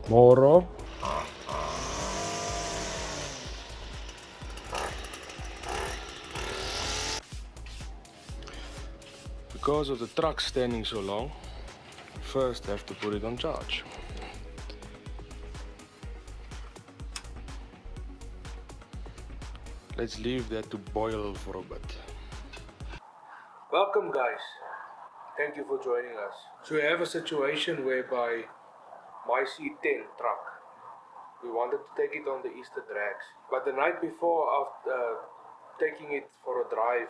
Moro. Because of the truck standing so long, first have to put it on charge. Let's leave that to boil for a bit. Welcome guys, thank you for joining us. So we have a situation whereby my C10 truck, we wanted to take it on the Easter drags, but the night before, after taking it for a drive,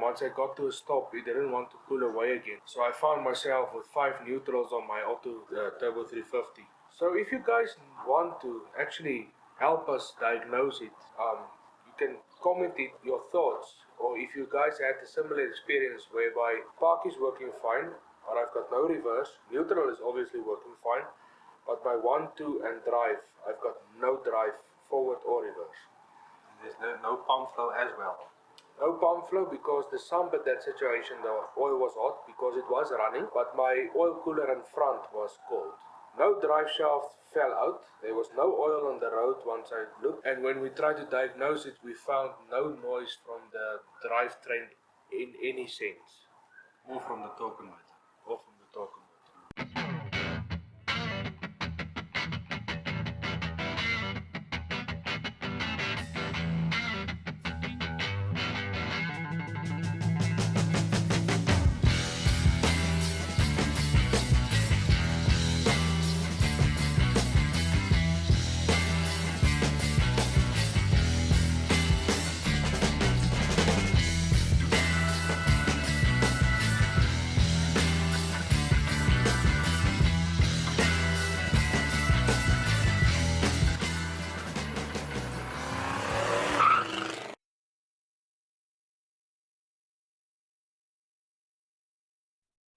once I got to a stop, it didn't want to pull away again. So I found myself with 5 neutrals on my auto Turbo 350. So if you guys want to actually help us diagnose it, you can comment it, your thoughts, or if you guys had a similar experience whereby park is working fine, but I've got no reverse, neutral is obviously working fine, but my 1, 2 and drive, I've got no drive forward or reverse. There's no pump flow as well. No pump flow because the sump at that situation, the oil was hot because it was running, but my oil cooler in front was cold. No drive shaft fell out. There was no oil on the road once I looked, and when we tried to diagnose it, we found no noise from the drivetrain in any sense. Or from the token motor. Or from the token motor.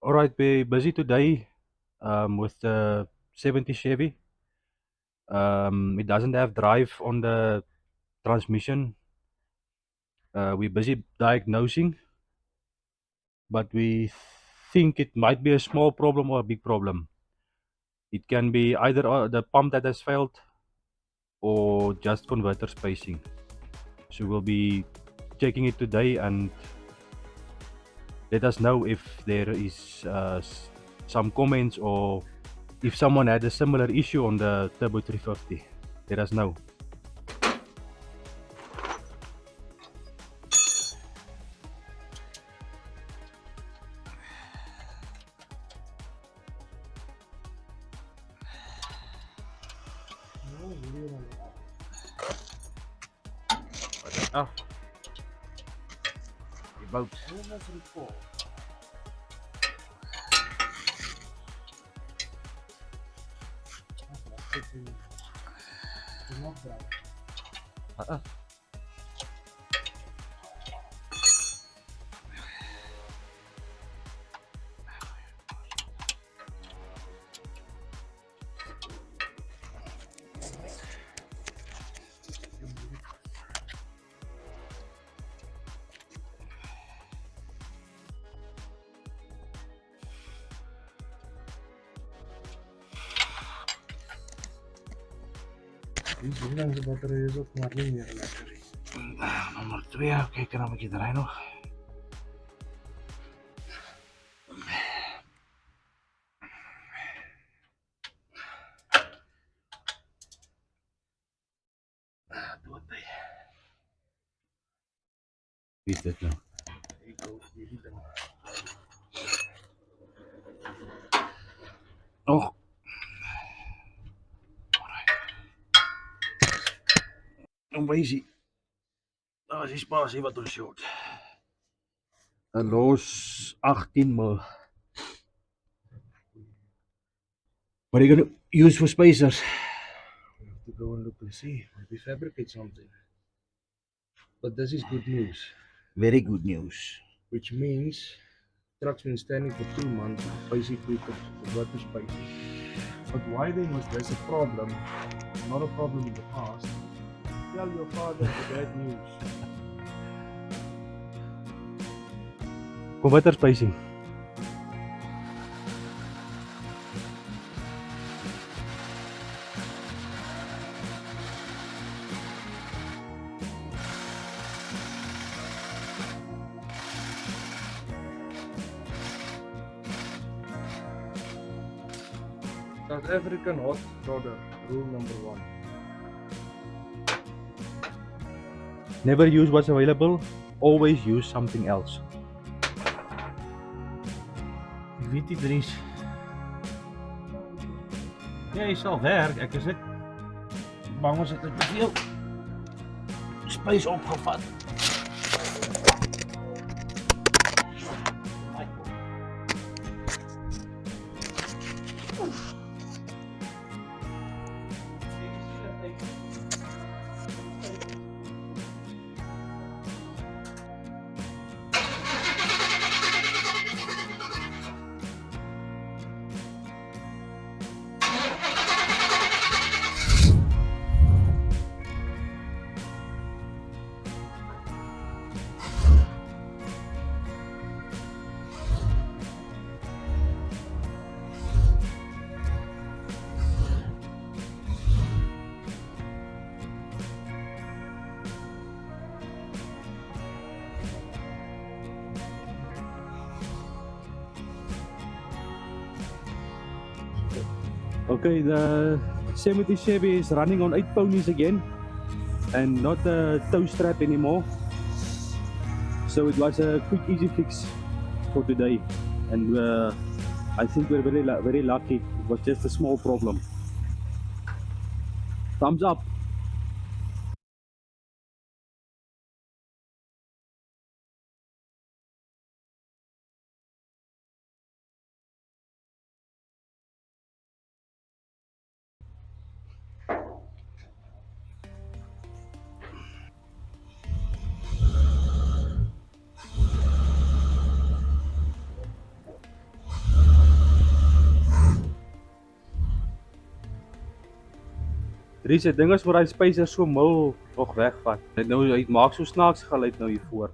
Alright, we're busy today with the 70 Chevy. It doesn't have drive on the transmission. We're busy diagnosing, but we think it might be a small problem or a big problem. It can be either the pump that has failed or just converter spacing. So we'll be checking it today and let us know if there is some comments or if someone had a similar issue on the Turbo 350. Let us know. Ah, about. Hoe lang de batterij is op, maar niet meer lekker. Nomor 2, kijken naar wat erin nog. Doe het. Wie is dit nou? Ik ook die dan. Nog. Dan wees hij. Dat is die spatie wat ons short. Een los 18 mil. What are you gonna use for spacers? We have to go and look and see. Maybe fabricate something. But this is good news. Very good news. Which means truck's been standing for 2 months, basically converter spacing. But why then was this a problem? Not a problem in the past. Tell your father the bad news. Converter spacing. South African hot rodder, rule number 1. Never use what's available, always use something else. Ek weet nie Dries. Ja, hy sal werk. Ek is net bang ons het te veel space opgevat. Okay, the 70 Chevy is running on 8 ponies again and not a tow strap anymore. So it was a quick easy fix for today, and I think we're very lucky. It was just a small problem. Thumbs up. Dries, die ding is waar hy spacer so mil nog wegvat. Hy maak so snaaks geluid nou hier voor.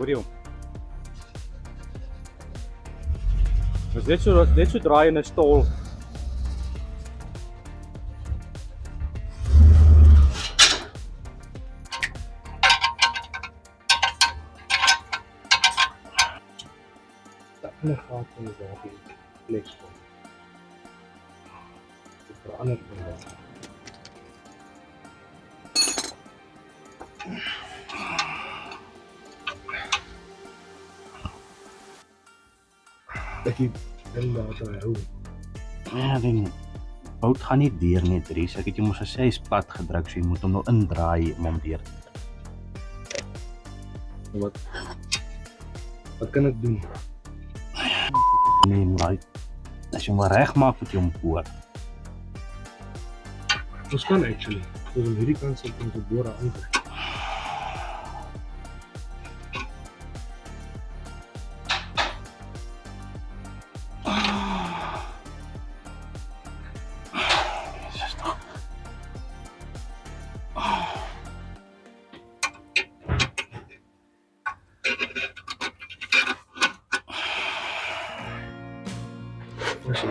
Hoor jy hom? Dit is net so draai in 'n stol. Dat ander gat van die wapen plek kom. Dit verander van daar. Ek dink daar te hou. Ja, die bout gaan nie deur nie, Dries. Ek het jy mos gesê hy's plat gedruk, so jy moet hom nou indraai om hom deur te trek. Wat kan ek doen? Nee, maar as jy hom reg maak met jou boor. Ons kan actually. Ons aan hierdie kant sit om te boor aan te. As jy